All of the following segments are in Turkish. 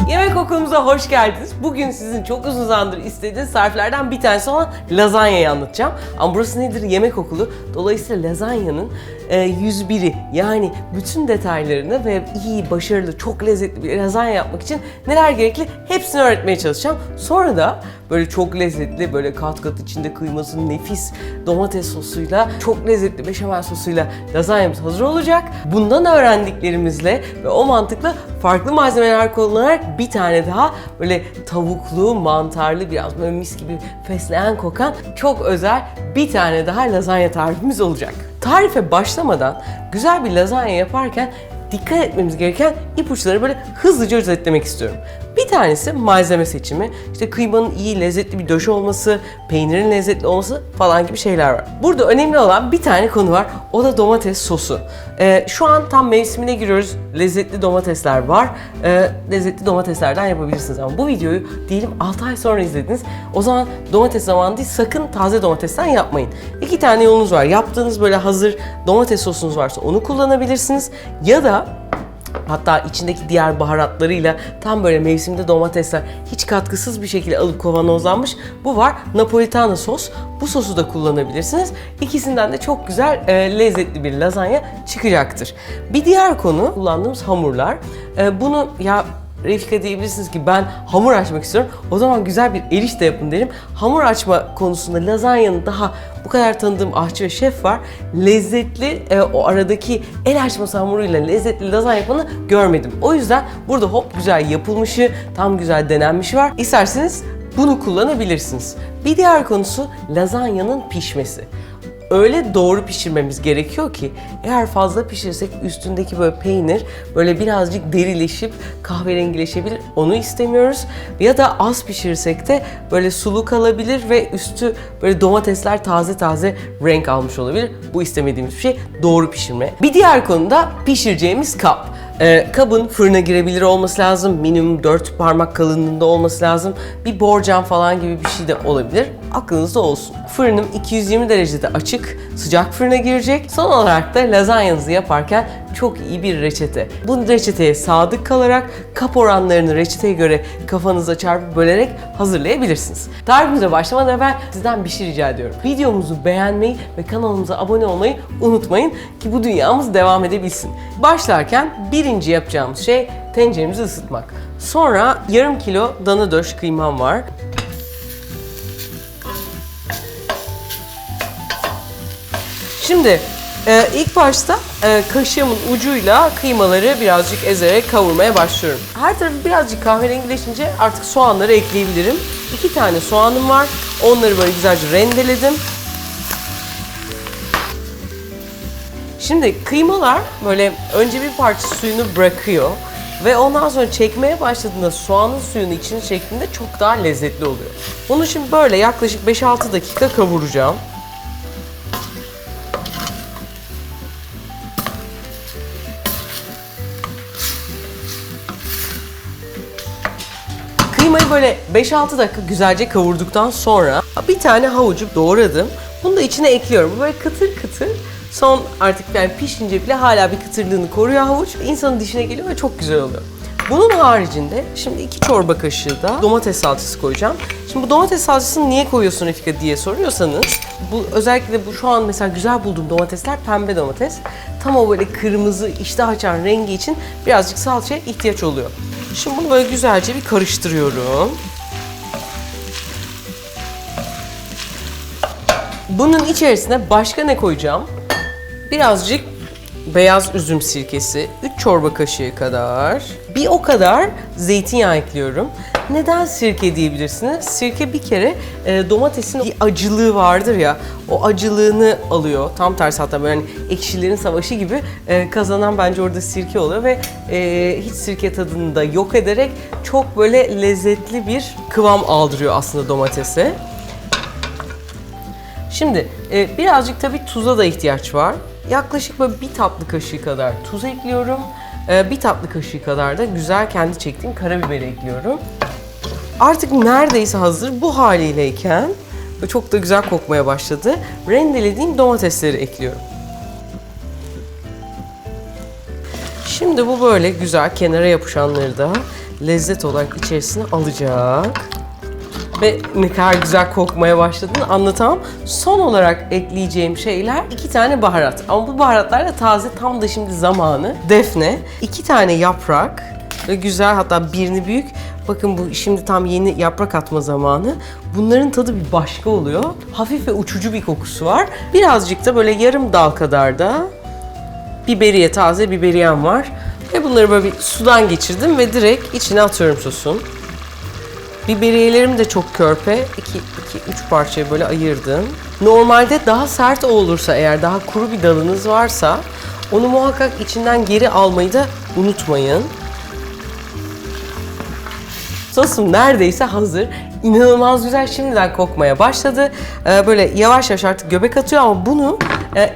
Yemek okulumuza hoş geldiniz. Bugün sizin çok uzun zamandır istediğiniz tariflerden bir tanesi olan lazanyayı anlatacağım. Ama burası nedir? Yemek okulu. Dolayısıyla lazanyanın 101'i, yani bütün detaylarını ve iyi, başarılı, çok lezzetli bir lazanya yapmak için neler gerekli hepsini öğretmeye çalışacağım. Sonra da böyle çok lezzetli, böyle kat kat içinde kıyması nefis domates sosuyla, çok lezzetli beşamel sosuyla lazanyamız hazır olacak. Bundan öğrendiklerimizle ve o mantıkla farklı malzemeler kullanarak bir tane daha böyle tavuklu, mantarlı, biraz böyle mis gibi fesleğen kokan çok özel bir tane daha lazanya tarifimiz olacak. Tarife başlamadan güzel bir lazanya yaparken dikkat etmemiz gereken ipuçları böyle hızlıca özetlemek istiyorum. Bir tanesi malzeme seçimi, işte kıymanın iyi, lezzetli bir döşü olması, peynirin lezzetli olması falan gibi şeyler var. Burada önemli olan bir tane konu var, o da domates sosu. Şu an tam mevsimine giriyoruz, lezzetli domatesler var. Lezzetli domateslerden yapabilirsiniz ama bu videoyu diyelim 6 ay sonra izlediniz. O zaman domates zamanı değil, sakın taze domatesten yapmayın. İki tane yolunuz var. Yaptığınız böyle hazır domates sosunuz varsa onu kullanabilirsiniz. Ya da hatta içindeki diğer baharatlarıyla tam böyle mevsimde domatesler hiç katkısız bir şekilde alıp kavanozlanmış. Bu var. Napolitano sos. Bu sosu da kullanabilirsiniz. İkisinden de çok güzel, lezzetli bir lazanya çıkacaktır. Bir diğer konu kullandığımız hamurlar. Bunu Refika diyebilirsiniz ki ben hamur açmak istiyorum. O zaman güzel bir erişte yapın derim. Hamur açma konusunda lazanyanın daha bu kadar tanıdığım aşçı ve şef var. Lezzetli, o aradaki el açması hamuruyla lezzetli lazanya yapanı görmedim. O yüzden burada hop güzel yapılmışı, tam güzel denenmişi var. İsterseniz bunu kullanabilirsiniz. Bir diğer konusu lazanyanın pişmesi. Öyle doğru pişirmemiz gerekiyor ki eğer fazla pişirsek üstündeki böyle peynir böyle birazcık derileşip kahverengileşebilir. Onu istemiyoruz. Ya da az pişirsek de böyle sulu kalabilir ve üstü böyle domatesler taze taze renk almış olabilir. Bu istemediğimiz bir şey. Doğru pişirme. Bir diğer konu da pişireceğimiz kap. Kabın fırına girebilir olması lazım. Minimum 4 parmak kalınlığında olması lazım. Bir borcam falan gibi bir şey de olabilir. Aklınızda olsun. Fırınım 220 derecede açık, sıcak fırına girecek. Son olarak da lazanyanızı yaparken çok iyi bir reçete. Bu reçeteye sadık kalarak kap oranlarını reçeteye göre kafanıza çarpıp bölerek hazırlayabilirsiniz. Tarifimize başlamadan evvel sizden bir şey rica ediyorum. Videomuzu beğenmeyi ve kanalımıza abone olmayı unutmayın ki bu dünyamız devam edebilsin. Başlarken birinci yapacağımız şey tenceremizi ısıtmak. Sonra yarım kilo dana döş kıymam var. Şimdi ilk başta kaşığımın ucuyla kıymaları birazcık ezerek kavurmaya başlıyorum. Her tarafı birazcık kahverengileşince artık soğanları ekleyebilirim. 2 tane soğanım var. Onları böyle güzelce rendeledim. Şimdi kıymalar böyle önce bir parça suyunu bırakıyor ve ondan sonra çekmeye başladığında soğanın suyunu içine çektiğinde çok daha lezzetli oluyor. Bunu şimdi böyle yaklaşık 5-6 dakika kavuracağım. Kıymayı böyle 5-6 dakika güzelce kavurduktan sonra bir tane havucu doğradım. Bunu da içine ekliyorum. Böyle kıtır kıtır. Son artık yani pişince bile hala bir kıtırlığını koruyor havuç. İnsanın dişine geliyor ve çok güzel oluyor. Bunun haricinde şimdi 2 çorba kaşığı da domates salçası koyacağım. Şimdi bu domates salçasını niye koyuyorsun Refika diye soruyorsanız, bu özellikle bu şu an mesela güzel bulduğum domatesler pembe domates. Tam o böyle kırmızı iştah açan rengi için birazcık salçaya ihtiyaç oluyor. Şimdi bunu böyle güzelce bir karıştırıyorum. Bunun içerisine başka ne koyacağım? Birazcık beyaz üzüm sirkesi, 3 çorba kaşığı kadar. Bir o kadar zeytinyağı ekliyorum. Neden sirke diyebilirsiniz? Sirke bir kere domatesin bir acılığı vardır ya, o acılığını alıyor. Tam tersi, hatta böyle hani ekşilerin savaşı gibi kazanan bence orada sirke oluyor ve hiç sirke tadını da yok ederek çok böyle lezzetli bir kıvam aldırıyor aslında domatese. Şimdi birazcık tabii tuza da ihtiyaç var. Yaklaşık böyle 1 tatlı kaşığı kadar tuz ekliyorum. 1 tatlı kaşığı kadar da güzel kendi çektiğim karabiberi ekliyorum. Artık neredeyse hazır bu haliyleyken çok da güzel kokmaya başladı. Rendelediğim domatesleri ekliyorum. Şimdi bu böyle güzel kenara yapışanları da lezzet olarak içerisine alacak. Ve ne kadar güzel kokmaya başladığını anlatamam. Son olarak ekleyeceğim şeyler 2 tane baharat. Ama bu baharatlar da taze, tam da şimdi zamanı. Defne, 2 tane yaprak ve güzel, hatta birini büyük. Bakın bu şimdi tam yeni yaprak atma zamanı. Bunların tadı bir başka oluyor. Hafif ve uçucu bir kokusu var. Birazcık da böyle yarım dal kadar da biberiye, taze biberiyem var. Ve bunları böyle bir sudan geçirdim ve direkt içine atıyorum sosun. Biberiyelerim de çok körpe. 2-3 parçaya böyle ayırdım. Normalde daha sert olursa, eğer daha kuru bir dalınız varsa onu muhakkak içinden geri almayı da unutmayın. Sosum neredeyse hazır. İnanılmaz güzel, şimdiden kokmaya başladı. Böyle yavaş yavaş artık göbek atıyor ama bunu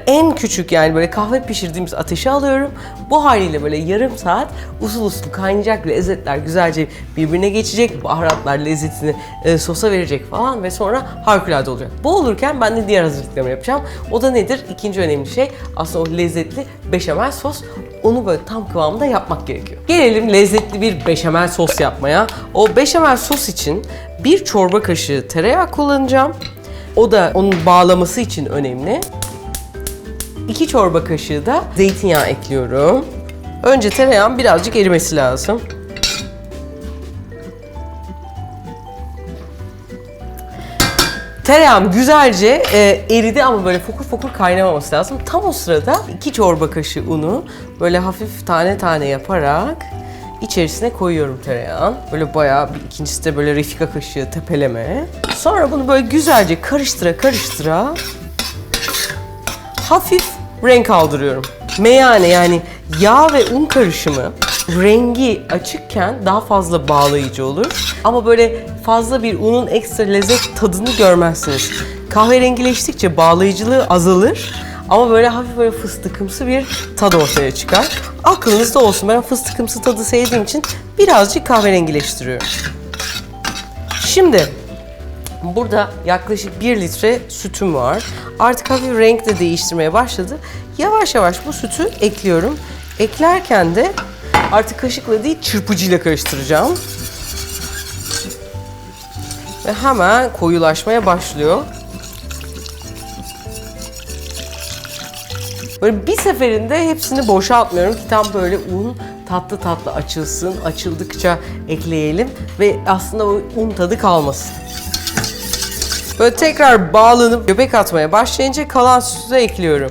en küçük, yani böyle kahve pişirdiğimiz ateşe alıyorum. Bu haliyle böyle yarım saat usul usul kaynayacak, lezzetler güzelce birbirine geçecek. Baharatlar lezzetini sosa verecek falan ve sonra harikulade olacak. Bu olurken ben de diğer hazırlıklarımı yapacağım. O da nedir? İkinci önemli şey aslında o lezzetli beşamel sos. Onu böyle tam kıvamında yapmak gerekiyor. Gelelim lezzetli bir beşamel sos yapmaya. O beşamel sos için 1 çorba kaşığı tereyağı kullanacağım. O da onun bağlaması için önemli. 2 çorba kaşığı da zeytinyağı ekliyorum. Önce tereyağın birazcık erimesi lazım. Tereyağım güzelce eridi ama böyle fokur fokur kaynamaması lazım. Tam o sırada 2 çorba kaşığı unu böyle hafif tane tane yaparak içerisine koyuyorum tereyağın. Böyle bayağı, bir ikincisi de böyle refika kaşığı tepeleme. Sonra bunu böyle güzelce karıştıra karıştıra hafif renk aldırıyorum. Meyane, yani yağ ve un karışımı rengi açıkken daha fazla bağlayıcı olur. Ama böyle fazla bir unun ekstra lezzet tadını görmezsiniz. Kahverengileştikçe bağlayıcılığı azalır. Ama böyle hafif böyle fıstıkımsı bir tad ortaya çıkar. Aklınızda olsun, ben fıstıkımsı tadı sevdiğim için birazcık kahverengileştiriyorum. Şimdi burada yaklaşık 1 litre sütüm var. Artık hafif renk de değiştirmeye başladı. Yavaş yavaş bu sütü ekliyorum. Eklerken de artık kaşıkla değil, çırpıcıyla karıştıracağım. Ve hemen koyulaşmaya başlıyor. Böyle bir seferinde hepsini boşaltmıyorum ki tam böyle un tatlı tatlı açılsın. Açıldıkça ekleyelim ve aslında o un tadı kalmasın. Böyle tekrar bağlanıp göbek atmaya başlayınca kalan sütü de ekliyorum.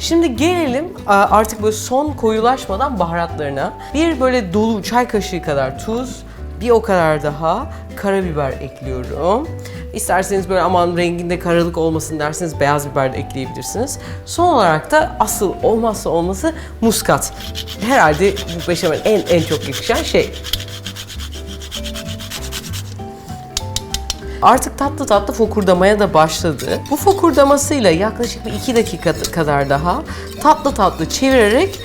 Şimdi gelelim artık böyle son koyulaşmadan baharatlarına. Bir böyle dolu çay kaşığı kadar tuz, bir o kadar daha karabiber ekliyorum. İsterseniz böyle aman renginde karalık olmasın derseniz beyaz biber de ekleyebilirsiniz. Son olarak da asıl olmazsa olması muskat. Herhalde bu beşamel en çok yakışan şey. Artık tatlı tatlı fokurdamaya da başladı. Bu fokurdamasıyla yaklaşık bir 2 dakika kadar daha tatlı tatlı çevirerek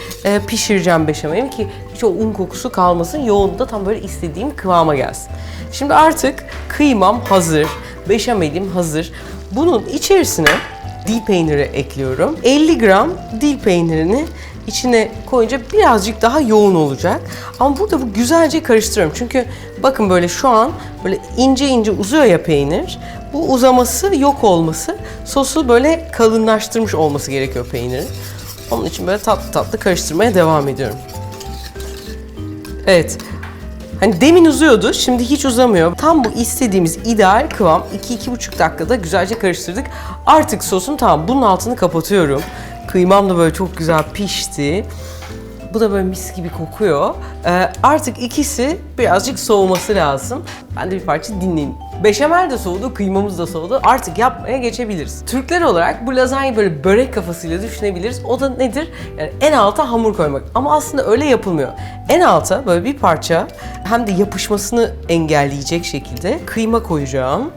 pişireceğim beşamelimi ki hiç o un kokusu kalmasın. Yoğun da tam böyle istediğim kıvama gelsin. Şimdi artık kıymam hazır, beşamelim hazır. Bunun içerisine dil peyniri ekliyorum. 50 gram dil peynirini içine koyunca birazcık daha yoğun olacak. Ama burada bu güzelce karıştırıyorum. Çünkü bakın böyle şu an böyle ince ince uzuyor ya peynir. Bu uzaması, yok olması, sosu böyle kalınlaştırmış olması gerekiyor peynirin. Onun için böyle tatlı tatlı karıştırmaya devam ediyorum. Evet. Hani demin uzuyordu, şimdi hiç uzamıyor. Tam bu istediğimiz ideal kıvam. 2-2,5 dakikada güzelce karıştırdık. Artık sosum tamam. Bunun altını kapatıyorum. Kıymam da böyle çok güzel pişti. Bu da böyle mis gibi kokuyor. Artık ikisi birazcık soğuması lazım. Ben de bir parça dinleneyim. Beşamel de soğudu, kıymamız da soğudu. Artık yapmaya geçebiliriz. Türkler olarak bu lazanyayı böyle börek kafasıyla düşünebiliriz. O da nedir? Yani en alta hamur koymak. Ama aslında öyle yapılmıyor. En alta böyle bir parça hem de yapışmasını engelleyecek şekilde kıyma koyacağım.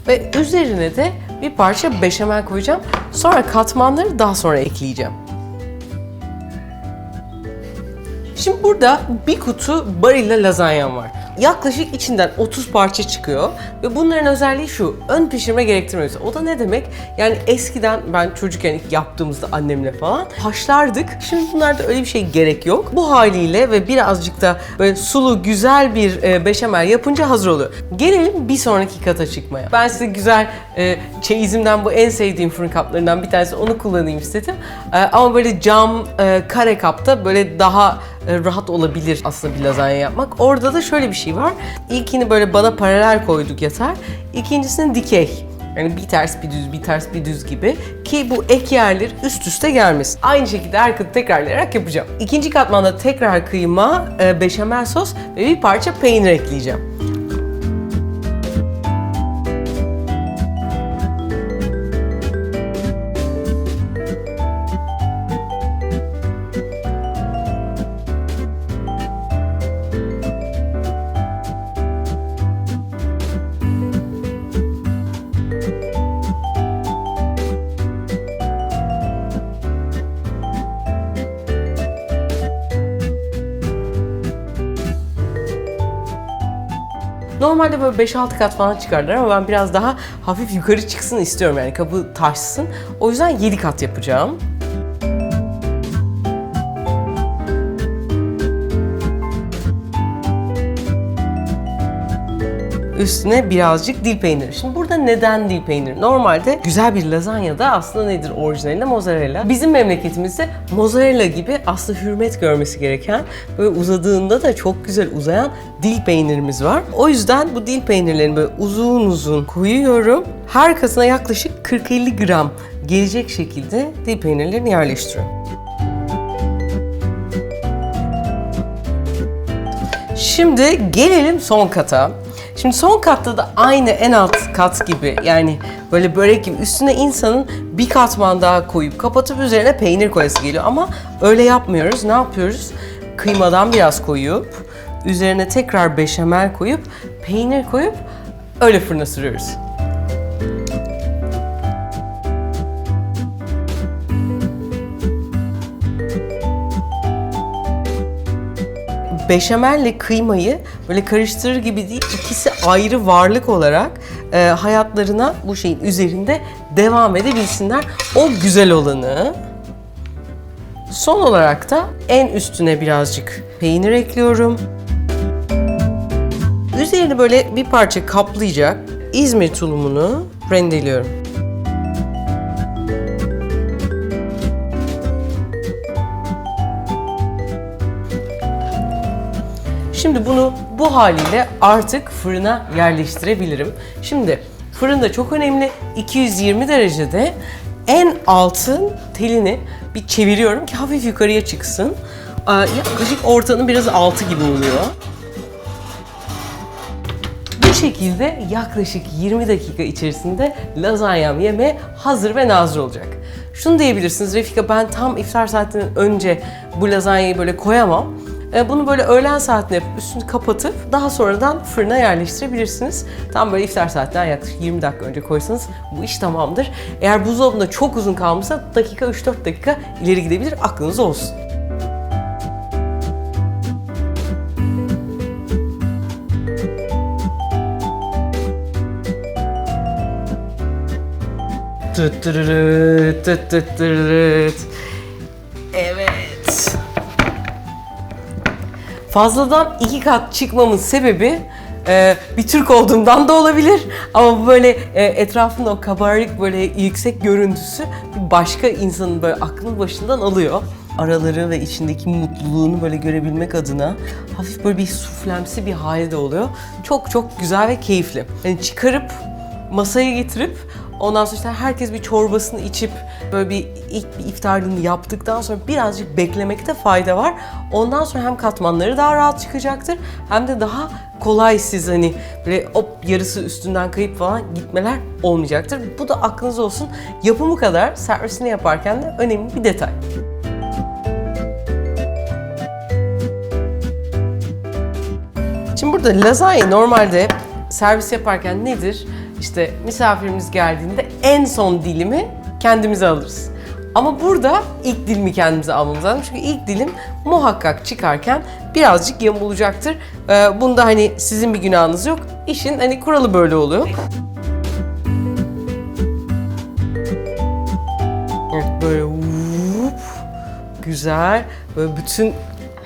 Ve üzerine de bir parça beşamel koyacağım. Sonra katmanları daha sonra ekleyeceğim. Şimdi burada bir kutu Barilla lazanyam var. yaklaşık içinden 30 parça çıkıyor ve bunların özelliği şu, ön pişirme gerektirmiyor. O da ne demek? Yani eskiden ben çocukken ilk yaptığımızda annemle falan haşlardık. Şimdi bunlarda öyle bir şey gerek yok. Bu haliyle ve birazcık da böyle sulu güzel bir beşamel yapınca hazır oluyor. Gelelim bir sonraki kata çıkmaya. Ben size güzel çeyizimden bu en sevdiğim fırın kaplarından bir tanesi, onu kullanayım istedim. Ama böyle cam kare kapta böyle daha rahat olabilir aslında bir lazanya yapmak. Orada da şöyle bir şey var. İlkini böyle bana paralel koyduk yeter. İkincisini dikey. Yani bir ters bir düz, bir ters bir düz gibi ki bu ek yerler üst üste gelmesin. Aynı şekilde her katı tekrarlayarak yapacağım. İkinci katmanda tekrar kıyma, beşamel sos ve bir parça peynir ekleyeceğim. Normalde böyle 5-6 kat falan çıkarlar ama ben biraz daha hafif yukarı çıksın istiyorum, yani kabı taşsın. O yüzden 7 kat yapacağım. Üstüne birazcık dil peyniri. Şimdi burada neden dil peyniri? Normalde güzel bir lazanyada aslında nedir orijinalinde? Mozzarella. Bizim memleketimizde mozzarella gibi aslında hürmet görmesi gereken, böyle uzadığında da çok güzel uzayan dil peynirimiz var. O yüzden bu dil peynirlerini böyle uzun uzun koyuyorum. Her katına yaklaşık 40-50 gram gelecek şekilde dil peynirlerini yerleştiriyorum. Şimdi gelelim son kata. Şimdi son katta da aynı en alt kat gibi, yani böyle börek gibi üstüne insanın bir katman daha koyup kapatıp üzerine peynir koyası geliyor ama öyle yapmıyoruz. Ne yapıyoruz? Kıymadan biraz koyup üzerine tekrar beşamel koyup peynir koyup öyle fırına sürüyoruz. Beşamelle kıymayı böyle karıştırır gibi değil, ikisi ayrı varlık olarak hayatlarına bu şeyin üzerinde devam edebilsinler. O güzel olanı. Son olarak da en üstüne birazcık peynir ekliyorum. Üzerini böyle bir parça kaplayacak İzmir tulumunu rendeliyorum. Şimdi bunu bu haliyle artık fırına yerleştirebilirim. Şimdi fırında çok önemli, 220 derecede en altın telini bir çeviriyorum ki hafif yukarıya çıksın. Yaklaşık ortanın biraz altı gibi oluyor. Bu şekilde yaklaşık 20 dakika içerisinde lazanyam yemeğe hazır ve nazır olacak. Şunu diyebilirsiniz, Refika ben tam iftar saatinden önce bu lazanyayı böyle koyamam. Bunu böyle öğlen saatinde yapıp üstünü kapatıp daha sonradan fırına yerleştirebilirsiniz. Tam böyle iftar saatinden yaklaşık 20 dakika önce koysanız bu iş tamamdır. Eğer buzdolabında çok uzun kalmışsa dakika 3-4 dakika ileri gidebilir, aklınız olsun. Evet. Fazladan 2 kat çıkmamın sebebi bir Türk olduğumdan da olabilir. Ama bu böyle etrafında o kabarık böyle yüksek görüntüsü bir başka insanın böyle aklını başından alıyor. Araları ve içindeki mutluluğunu böyle görebilmek adına hafif böyle bir suflemsi bir hali de oluyor. Çok çok güzel ve keyifli. Yani çıkarıp masaya getirip ondan sonra işte herkes bir çorbasını içip böyle ilk bir iftarlığını yaptıktan sonra birazcık beklemekte fayda var. Ondan sonra hem katmanları daha rahat çıkacaktır hem de daha kolay, siz hani böyle hop yarısı üstünden kayıp falan gitmeler olmayacaktır. Bu da aklınızda olsun. Yapımı kadar servisini yaparken de önemli bir detay. Şimdi burada lazanya normalde servis yaparken nedir? İşte misafirimiz geldiğinde en son dilimi kendimize alırız. Ama burada ilk dilimi kendimize almamız lazım. Çünkü ilk dilim muhakkak çıkarken birazcık yamulacaktır. Bunda hani sizin bir günahınız yok. İşin hani kuralı böyle oluyor. Evet, böyle güzel, böyle bütün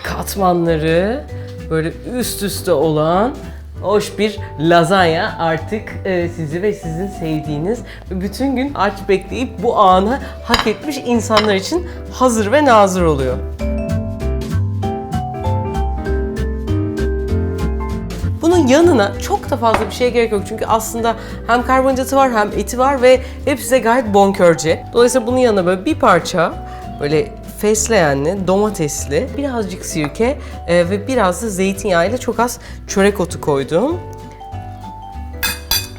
katmanları böyle üst üste olan hoş bir lazanya artık sizi ve sizin sevdiğiniz ve bütün gün aç bekleyip bu anı hak etmiş insanlar için hazır ve nazır oluyor. Bunun yanına çok da fazla bir şeye gerek yok çünkü aslında hem karbonhidratı var hem eti var ve hepsi de gayet bonkörce. Dolayısıyla bunun yanına böyle bir parça böyle fesleğenli, domatesli, birazcık sirke ve biraz da zeytinyağıyla çok az çörek otu koydum.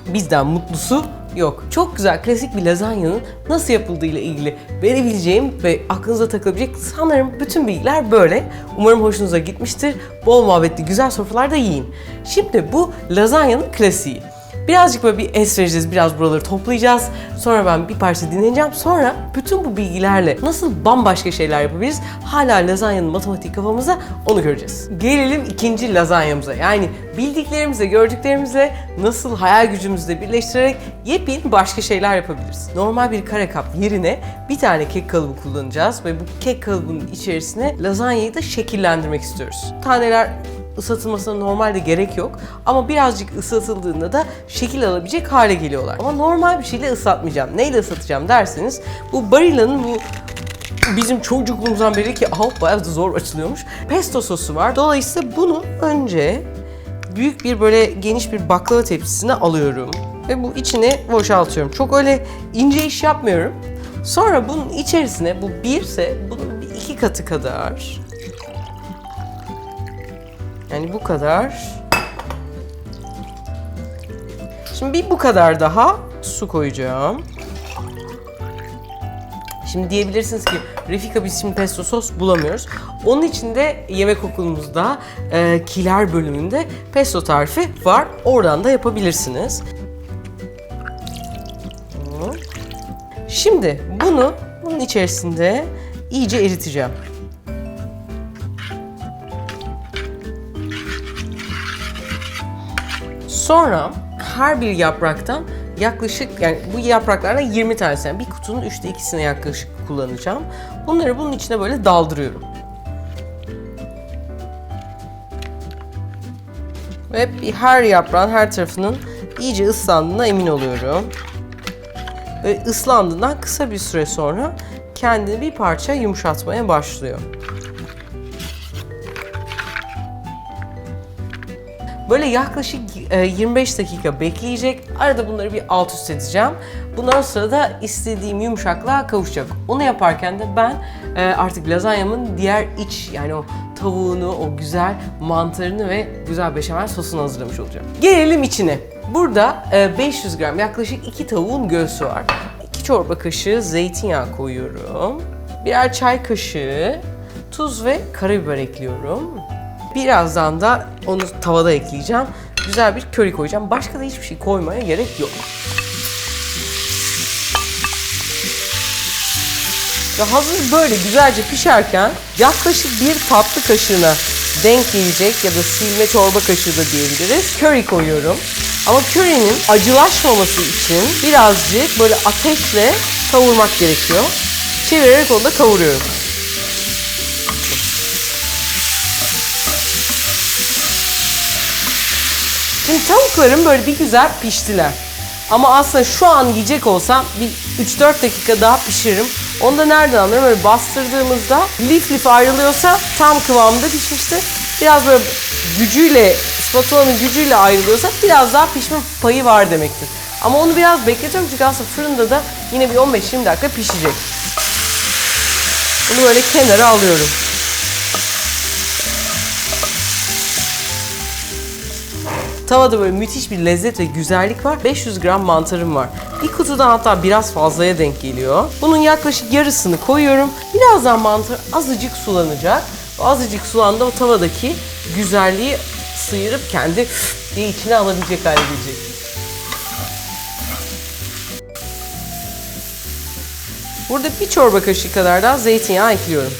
Bizden mutlusu yok. Çok güzel, klasik bir lazanyanın nasıl yapıldığı ile ilgili verebileceğim ve aklınıza takılabilecek sanırım bütün bilgiler böyle. Umarım hoşunuza gitmiştir. Bol muhabbetli güzel sofralarda yiyin. Şimdi bu lazanyanın klasiği. Birazcık böyle bir es vereceğiz, biraz buraları toplayacağız. Sonra ben bir parça dinleneceğim. Sonra bütün bu bilgilerle nasıl bambaşka şeyler yapabiliriz? Hala lazanyanın matematiği kafamızda, onu göreceğiz. Gelelim ikinci lazanyamıza. Yani bildiklerimizle, gördüklerimizle nasıl hayal gücümüzle birleştirerek yepyeni başka şeyler yapabiliriz. Normal bir kare kap yerine bir tane kek kalıbı kullanacağız ve bu kek kalıbının içerisine lazanyayı da şekillendirmek istiyoruz. Taneler ısıtılmasına normalde gerek yok ama birazcık ıslatıldığında da şekil alabilecek hale geliyorlar. Ama normal bir şeyle ıslatmayacağım. Neyle ıslatacağım derseniz bu Barilla'nın bu bizim çocukluğumuzdan beri ki bayağı da zor açılıyormuş. Pesto sosu var. Dolayısıyla bunu önce büyük bir böyle geniş bir baklava tepsisine alıyorum ve bu içine boşaltıyorum. Çok öyle ince iş yapmıyorum. Sonra bunun içerisine bu birse bunun bir iki katı kadar, yani bu kadar. Şimdi bir bu kadar daha su koyacağım. Şimdi diyebilirsiniz ki Refika biz şimdi pesto sos bulamıyoruz. Onun için de yemek okulumuzda kiler bölümünde pesto tarifi var. Oradan da yapabilirsiniz. Şimdi bunun içerisinde iyice eriteceğim. Sonra her bir yapraktan yaklaşık, yani bu yapraklardan 20 tanesi, yani bir kutunun 3'te 2'sine yaklaşık kullanacağım. Bunları bunun içine böyle daldırıyorum. Ve her yaprağın her tarafının iyice ıslandığına emin oluyorum. Ve ıslandığından kısa bir süre sonra kendini bir parça yumuşatmaya başlıyor. Böyle yaklaşık 25 dakika bekleyecek. Arada bunları bir alt üst edeceğim. Bundan sonra da istediğim yumuşaklığa kavuşacak. Onu yaparken de ben artık lazanyamın diğer iç, yani o tavuğunu, o güzel mantarını ve güzel beşamel sosunu hazırlamış olacağım. Gelelim içine. Burada 500 gram yaklaşık 2 tavuğun göğsü var. 2 çorba kaşığı zeytinyağı koyuyorum. Birer çay kaşığı tuz ve karabiber ekliyorum. Birazdan da onu tavada ekleyeceğim. Güzel bir köri koyacağım. Başka da hiçbir şey koymaya gerek yok. Ve hazır böyle güzelce pişerken yaklaşık bir tatlı kaşığına denk gelecek ya da silme çorba kaşığı da diyebiliriz. Köri koyuyorum. Ama körinin acılaşmaması için birazcık böyle ateşle kavurmak gerekiyor. Çevirerek onu da kavuruyorum. Şimdi tavuklarım böyle bir güzel piştiler. Ama aslında şu an yiyecek olsam bir 3-4 dakika daha pişiririm. Onu da nereden anlarım? Böyle bastırdığımızda lif lif ayrılıyorsa tam kıvamında pişmişti. Biraz böyle gücüyle, spatulanın gücüyle ayrılıyorsa biraz daha pişme payı var demektir. Ama onu biraz bekletiyorum çünkü aslında fırında da yine bir 15-20 dakika pişecek. Bunu böyle kenara alıyorum. Tavada böyle müthiş bir lezzet ve güzellik var. 500 gram mantarım var. Bir kutudan hatta biraz fazlaya denk geliyor. Bunun yaklaşık yarısını koyuyorum. Birazdan mantar azıcık sulanacak. O azıcık sulandı o tavadaki güzelliği sıyırıp kendi diye içine alabilecek hale gelecek. Burada bir çorba kaşığı kadar daha zeytinyağı ekliyorum.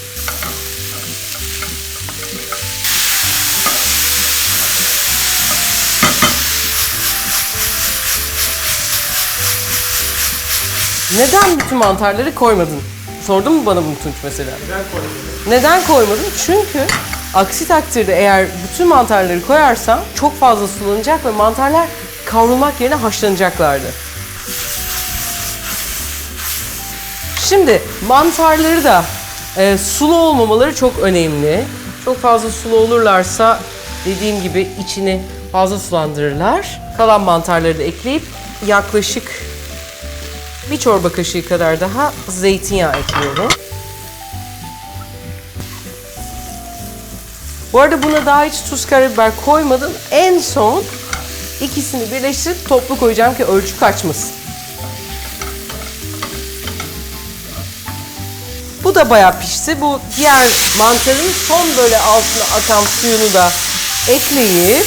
Neden bütün mantarları koymadın? Sordun mu bana bunu Tunç mesela? Neden koymadın? Neden koymadım? Çünkü aksi takdirde eğer bütün mantarları koyarsam çok fazla sulanacak ve mantarlar kavrulmak yerine haşlanacaklardı. Şimdi mantarları da sulu olmamaları çok önemli. Çok fazla sulu olurlarsa dediğim gibi içini fazla sulandırırlar. Kalan mantarları da ekleyip yaklaşık bir çorba kaşığı kadar daha zeytinyağı ekliyorum. Bu arada buna daha hiç tuz, karabiber koymadım. En son ikisini birleştirip toplu koyacağım ki ölçü kaçmasın. Bu da bayağı pişti. Bu diğer mantarın son böyle altına akan suyunu da ekleyip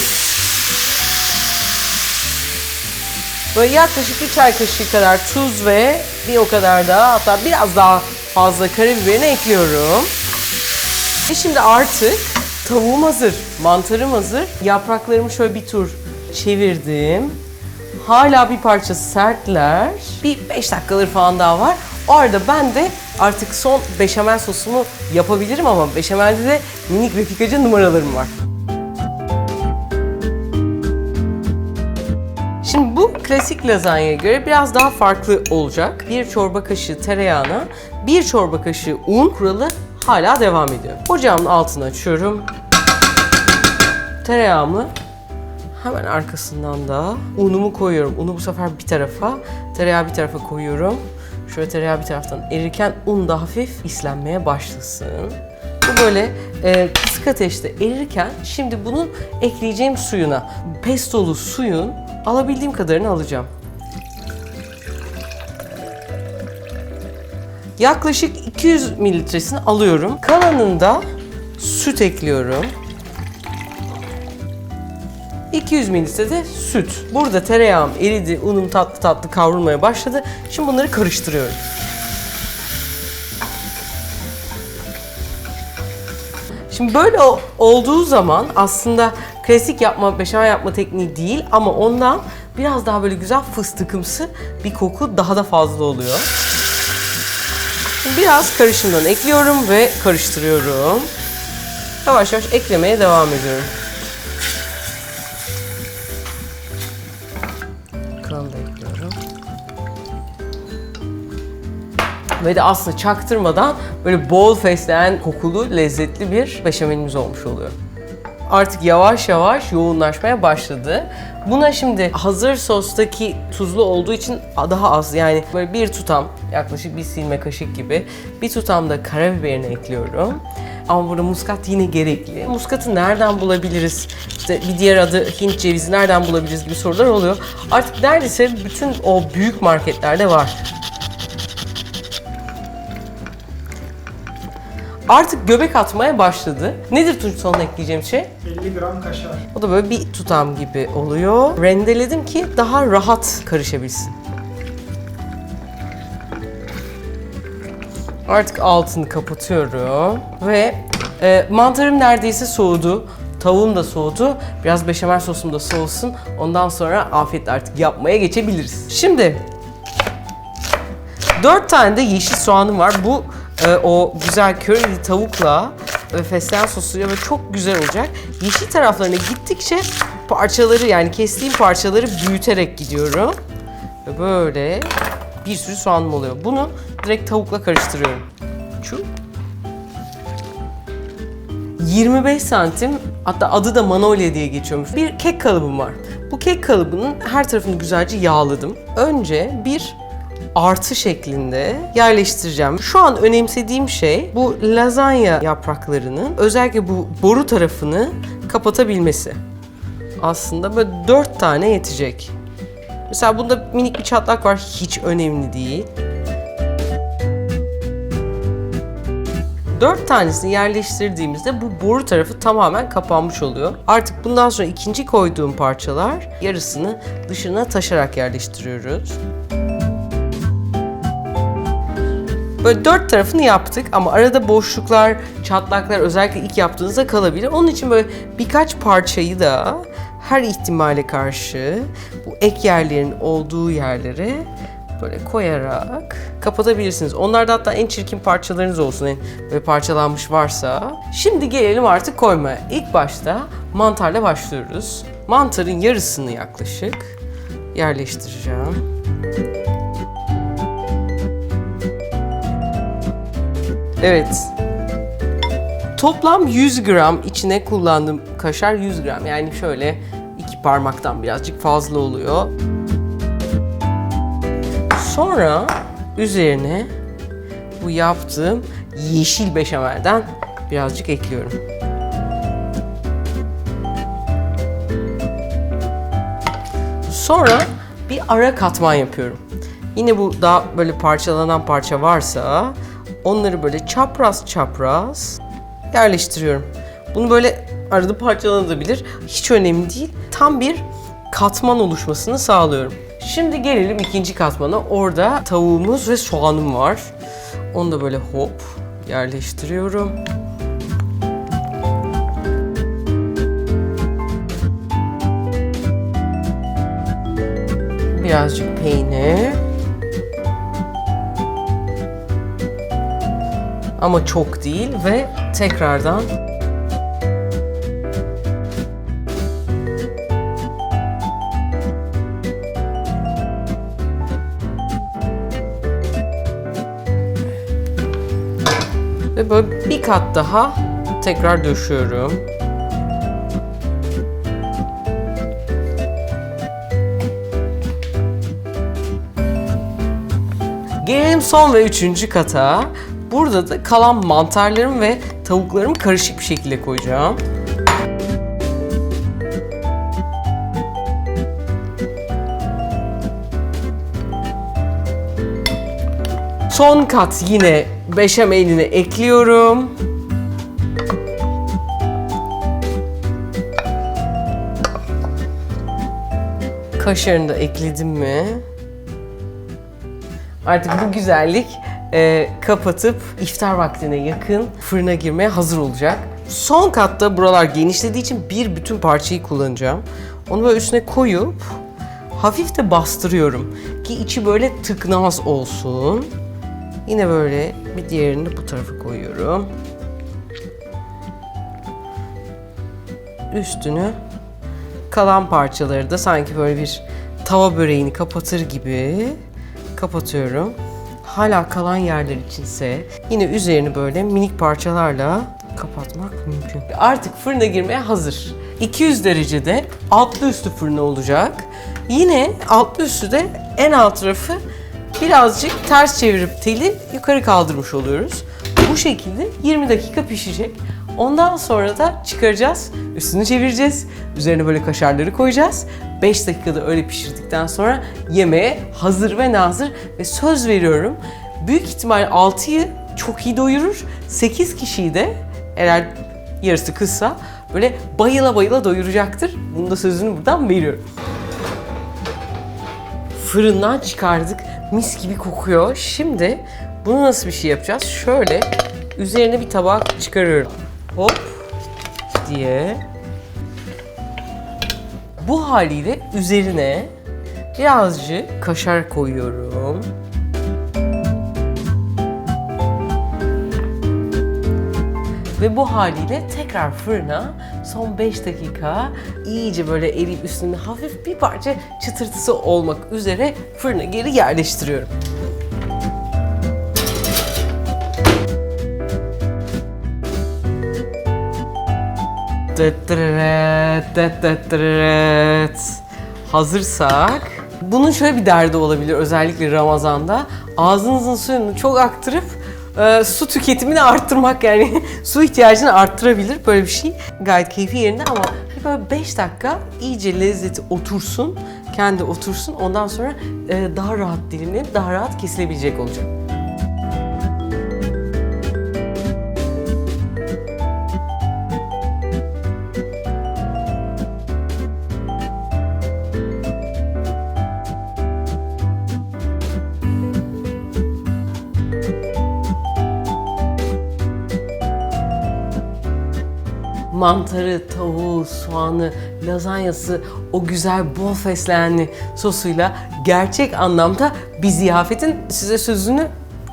böyle yaklaşık bir çay kaşığı kadar tuz ve bir o kadar da hatta biraz daha fazla karabiberini ekliyorum. Ve şimdi artık tavuğum hazır, mantarım hazır. Yapraklarımı şöyle bir tur çevirdim. Hala bir parça sertler. Bir 5 dakikaları falan daha var. O arada ben de artık son beşamel sosumu yapabilirim ama beşamelde de minik refikacı numaralarım var. Şimdi bu klasik lazanyaya göre biraz daha farklı olacak. Bir çorba kaşığı tereyağına, bir çorba kaşığı un kuralı hala devam ediyor. Ocağımın altını açıyorum. Tereyağımı hemen arkasından da unumu koyuyorum. Unu bu sefer bir tarafa, tereyağı bir tarafa koyuyorum. Şöyle tereyağı bir taraftan erirken un da hafif islenmeye başlasın. Bu böyle kısık ateşte erirken şimdi bunun ekleyeceğim suyuna, pestolu suyun alabildiğim kadarını alacağım. Yaklaşık 200 mililitresini alıyorum. Kalanında süt ekliyorum. 200 mililitre de süt. Burada tereyağım eridi, unum tatlı tatlı kavrulmaya başladı. Şimdi bunları karıştırıyorum. Şimdi böyle olduğu zaman aslında klasik beşamel yapma tekniği değil ama ondan biraz daha böyle güzel fıstıkımsı bir koku daha da fazla oluyor. Şimdi biraz karışımdan ekliyorum ve karıştırıyorum. Yavaş yavaş eklemeye devam ediyorum. Kanı da ekliyorum. Ve de aslında çaktırmadan böyle bol fesleğen kokulu, lezzetli bir beşamelimiz olmuş oluyor. Artık yavaş yavaş yoğunlaşmaya başladı. Buna şimdi hazır sostaki tuzlu olduğu için daha az, yani böyle bir tutam, yaklaşık bir silme kaşık gibi bir tutam da karabiberini ekliyorum. Ama burada muskat yine gerekli. Muskatı nereden bulabiliriz? İşte bir diğer adı Hint cevizi nereden bulabiliriz gibi sorular oluyor. Artık neredeyse bütün o büyük marketlerde var. Artık göbek atmaya başladı. Nedir Tunç sonuna ekleyeceğim şey? 50 gram kaşar. O da böyle bir tutam gibi oluyor. Rendeledim ki daha rahat karışabilsin. Artık altını kapatıyorum ve mantarım neredeyse soğudu. Tavuğum da soğudu. Biraz beşamel sosum da soğusun. Ondan sonra afiyetle artık yapmaya geçebiliriz. Şimdi 4 tane de yeşil soğanım var. Bu o güzel körili tavukla ve fesleğen sosuyla ve çok güzel olacak. Yeşil taraflarına gittikçe parçaları, yani kestiğim parçaları büyüterek gidiyorum. Ve böyle bir sürü soğanım oluyor. Bunu direkt tavukla karıştırıyorum. Şu 25 santim, hatta adı da Manolya diye geçiyormuş, bir kek kalıbım var. Bu kek kalıbının her tarafını güzelce yağladım. Önce bir artı şeklinde yerleştireceğim. Şu an önemsediğim şey bu lazanya yapraklarının özellikle bu boru tarafını kapatabilmesi. Aslında böyle 4 tane yetecek. Mesela bunda minik bir çatlak var, hiç önemli değil. 4 tanesini yerleştirdiğimizde bu boru tarafı tamamen kapanmış oluyor. Artık bundan sonra ikinci koyduğum parçalar yarısını dışına taşarak yerleştiriyoruz. Böyle 4 tarafını yaptık ama arada boşluklar, çatlaklar özellikle ilk yaptığınızda kalabilir. Onun için böyle birkaç parçayı da her ihtimale karşı bu ek yerlerin olduğu yerlere böyle koyarak kapatabilirsiniz. Onlar da hatta en çirkin parçalarınız olsun, en böyle parçalanmış varsa. Şimdi gelelim artık koymaya. İlk başta mantarla başlıyoruz. Mantarın yarısını yaklaşık yerleştireceğim. Evet. Toplam 100 gram içine kullandığım kaşar 100 gram. Yani şöyle 2 parmaktan birazcık fazla oluyor. Sonra üzerine bu yaptığım yeşil beşamelden birazcık ekliyorum. Sonra bir ara katman yapıyorum. Yine bu daha böyle parçalanan parça varsa onları böyle çapraz çapraz yerleştiriyorum. Bunu böyle arada parçalanabilir. Hiç önemli değil. Tam bir katman oluşmasını sağlıyorum. Şimdi gelelim ikinci katmana. Orada tavuğumuz ve soğanım var. Onu da böyle hop yerleştiriyorum. Birazcık peynir. Ama çok değil ve tekrardan ve böyle bir kat daha tekrar döşüyorum. Gelelim son ve üçüncü kata. Burada da kalan mantarlarım ve tavuklarımı karışık bir şekilde koyacağım. Son kat yine beşamelini ekliyorum. Kaşarını da ekledim mi? Artık bu güzellik kapatıp iftar vaktine yakın fırına girmeye hazır olacak. Son katta buralar genişlediği için bir bütün parçayı kullanacağım. Onu böyle üstüne koyup hafif de bastırıyorum ki içi böyle tıknaz olsun. Yine böyle bir diğerini de bu tarafa koyuyorum. Üstünü kalan parçaları da sanki böyle bir tava böreğini kapatır gibi kapatıyorum. Hala kalan yerler içinse yine üzerini böyle minik parçalarla kapatmak mümkün. Artık fırına girmeye hazır. 200 derecede altlı üstü fırına olacak. Yine altlı üstü de en alt tarafı birazcık ters çevirip teli yukarı kaldırmış oluyoruz. Bu şekilde 20 dakika pişecek. Ondan sonra da çıkaracağız, üstünü çevireceğiz, üzerine böyle kaşarları koyacağız. 5 dakikada öyle pişirdikten sonra yemeğe hazır ve nazır ve söz veriyorum büyük ihtimal 6'yı çok iyi doyurur, 8 kişiyi de eğer yarısı kızsa böyle bayıla bayıla doyuracaktır. Bunun da sözünü buradan veriyorum. Fırından çıkardık, mis gibi kokuyor. Şimdi bunu nasıl bir şey yapacağız? Şöyle üzerine bir tabak çıkarıyorum. Hop diye. Bu haliyle üzerine birazcık kaşar koyuyorum. Ve bu haliyle tekrar fırına son 5 dakika iyice böyle eriyip üstünde hafif bir parça çıtırtısı olmak üzere fırına geri yerleştiriyorum. Hazırsak, bunun şöyle bir derdi olabilir özellikle Ramazan'da. Ağzınızın suyunu çok aktarıp su tüketimini arttırmak, yani su ihtiyacını arttırabilir böyle bir şey. Gayet keyfi yerinde ama böyle 5 dakika iyice lezzeti otursun, kendi otursun. Ondan sonra daha rahat dilimlenip daha rahat kesilebilecek olacak. mantarı, tavuğu, soğanı, lazanyası, o güzel bol fesleğenli sosuyla gerçek anlamda bir ziyafetin size sözünü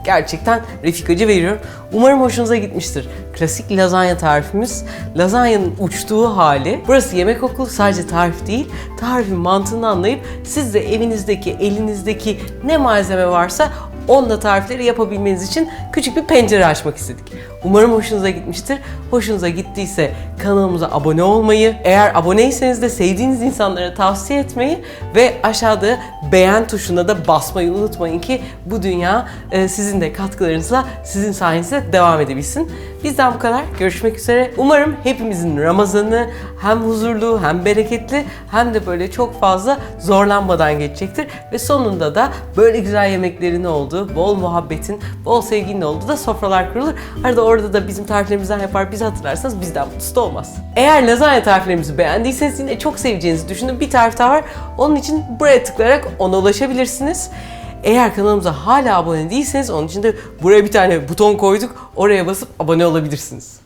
gerçekten Refikacı veriyorum. Umarım hoşunuza gitmiştir. Klasik lazanya tarifimiz, lazanyanın uçtuğu hali. Burası yemek okulu, sadece tarif değil, tarifin mantığını anlayıp siz de evinizdeki, elinizdeki ne malzeme varsa onunla tarifleri yapabilmeniz için küçük bir pencere açmak istedik. Umarım hoşunuza gitmiştir. Hoşunuza gittiyse kanalımıza abone olmayı, eğer aboneyseniz de sevdiğiniz insanlara tavsiye etmeyi ve aşağıda beğen tuşuna da basmayı unutmayın ki bu dünya sizin de katkılarınızla, sizin sayenizde devam edebilsin. Bizden bu kadar. Görüşmek üzere. Umarım hepimizin Ramazan'ı hem huzurlu, hem bereketli, hem de böyle çok fazla zorlanmadan geçecektir. Ve sonunda da böyle güzel yemeklerin olduğu, bol muhabbetin, bol sevginin olduğu da sofralar kurulur. Arada orada da bizim tariflerimizden yapar, bizi hatırlarsanız bizden mutlusu da olmaz. Eğer lazanya tariflerimizi beğendiyseniz yine çok seveceğinizi düşündüğüm bir tarif daha var. Onun için buraya tıklayarak ona ulaşabilirsiniz. Eğer kanalımıza hala abone değilseniz onun için de buraya bir tane buton koyduk. Oraya basıp abone olabilirsiniz.